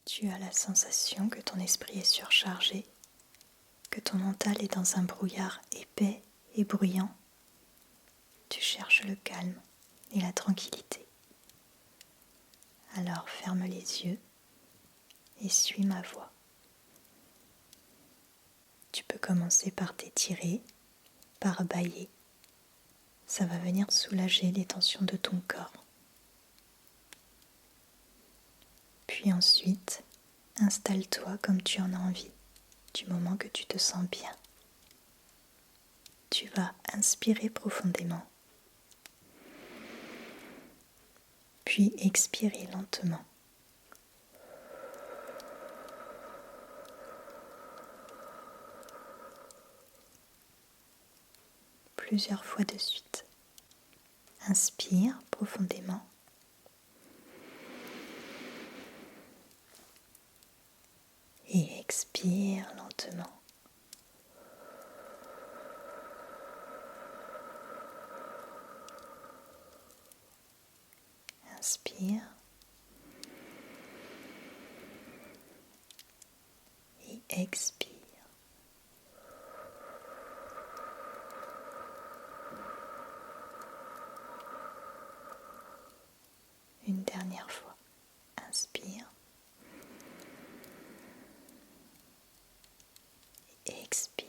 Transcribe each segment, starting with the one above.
Tu as la sensation que ton esprit est surchargé, que ton mental est dans un brouillard épais et bruyant. Tu cherches le calme et la tranquillité. Alors ferme les yeux et suis ma voix. Tu peux commencer par t'étirer, par bâiller. Ça va venir soulager les tensions de ton corps. Puis ensuite, installe-toi comme tu en as envie, du moment que tu te sens bien. Tu vas inspirer profondément, puis expirer lentement. Plusieurs fois de suite. Inspire profondément. Et expire lentement. Inspire. Et expire. Une dernière fois. Inspire. Et expire.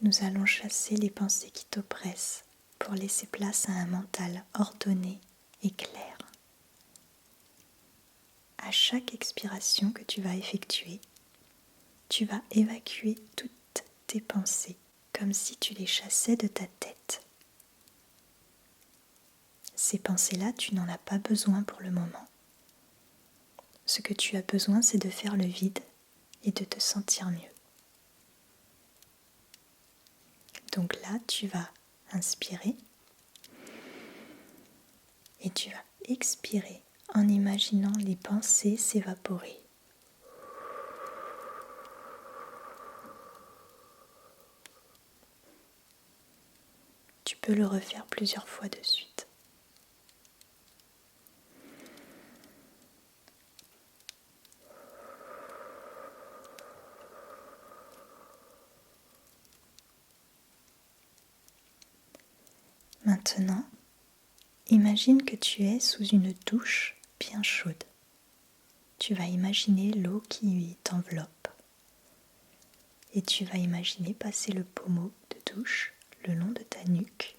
Nous allons chasser les pensées qui t'oppressent pour laisser place à un mental ordonné et clair. À chaque expiration que tu vas effectuer, tu vas évacuer toutes tes pensées comme si tu les chassais de ta tête. Ces pensées-là, tu n'en as pas besoin pour le moment. Ce que tu as besoin, c'est de faire le vide et de te sentir mieux. Donc là, tu vas inspirer et tu vas expirer en imaginant les pensées s'évaporer. Tu peux le refaire plusieurs fois de suite. Maintenant, imagine que tu es sous une douche bien chaude. Tu vas imaginer l'eau qui t'enveloppe. Et tu vas imaginer passer le pommeau de douche le long de ta nuque.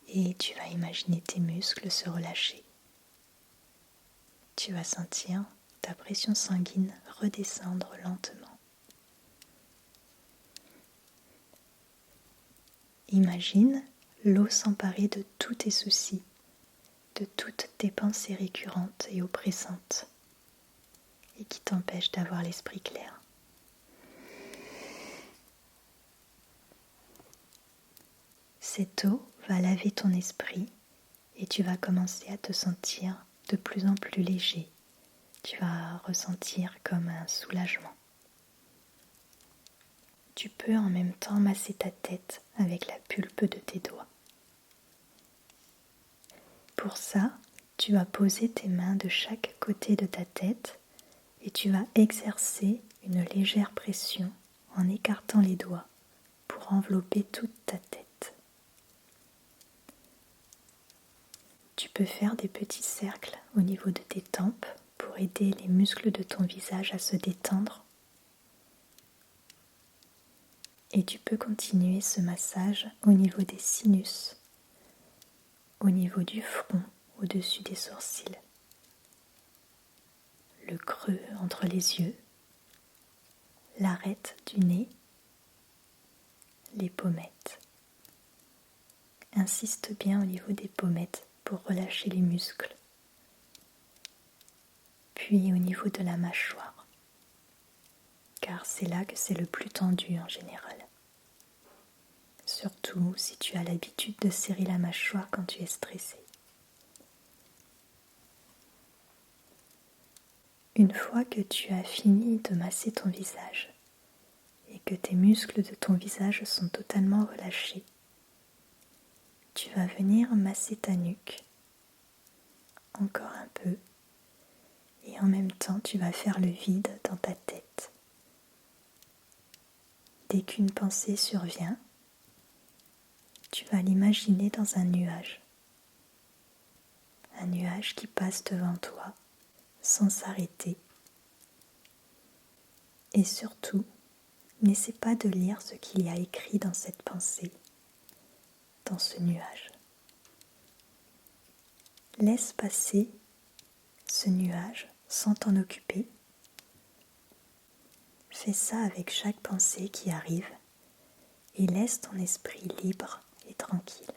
Et tu vas imaginer tes muscles se relâcher. Tu vas sentir ta pression sanguine redescendre lentement. Imagine l'eau s'emparer de tous tes soucis, de toutes tes pensées récurrentes et oppressantes, et qui t'empêchent d'avoir l'esprit clair. Cette eau va laver ton esprit et tu vas commencer à te sentir de plus en plus léger. Tu vas ressentir comme un soulagement. Tu peux en même temps masser ta tête avec la pulpe de tes doigts. Pour ça, tu vas poser tes mains de chaque côté de ta tête et tu vas exercer une légère pression en écartant les doigts pour envelopper toute ta tête. Tu peux faire des petits cercles au niveau de tes tempes pour aider les muscles de ton visage à se détendre. Et tu peux continuer ce massage au niveau des sinus, au niveau du front, au-dessus des sourcils, le creux entre les yeux, l'arête du nez, les pommettes. Insiste bien au niveau des pommettes pour relâcher les muscles. Puis au niveau de la mâchoire, car c'est là que c'est le plus tendu en général. Surtout si tu as l'habitude de serrer la mâchoire quand tu es stressé. Une fois que tu as fini de masser ton visage et que tes muscles de ton visage sont totalement relâchés, tu vas venir masser ta nuque encore un peu et en même temps tu vas faire le vide dans ta tête. Dès qu'une pensée survient, tu vas l'imaginer dans un nuage qui passe devant toi sans s'arrêter. Et surtout, n'essaie pas de lire ce qu'il y a écrit dans cette pensée, dans ce nuage. Laisse passer ce nuage sans t'en occuper. Fais ça avec chaque pensée qui arrive et laisse ton esprit libre et tranquille.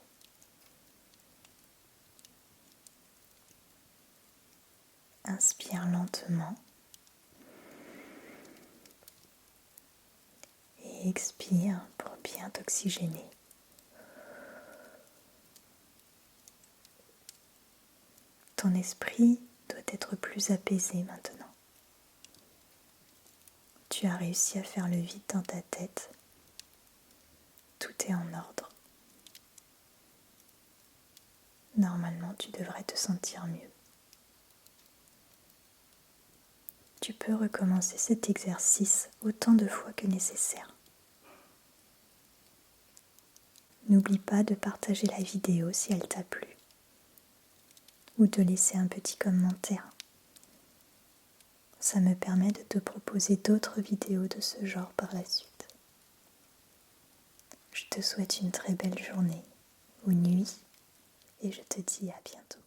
Inspire lentement et expire pour bien t'oxygéner. Ton esprit doit être plus apaisé maintenant. Tu as réussi à faire le vide dans ta tête. Tout est en ordre. Normalement, tu devrais te sentir mieux. Tu peux recommencer cet exercice autant de fois que nécessaire. N'oublie pas de partager la vidéo si elle t'a plu ou de laisser un petit commentaire. Ça me permet de te proposer d'autres vidéos de ce genre par la suite. Je te souhaite une très belle journée ou nuit et je te dis à bientôt.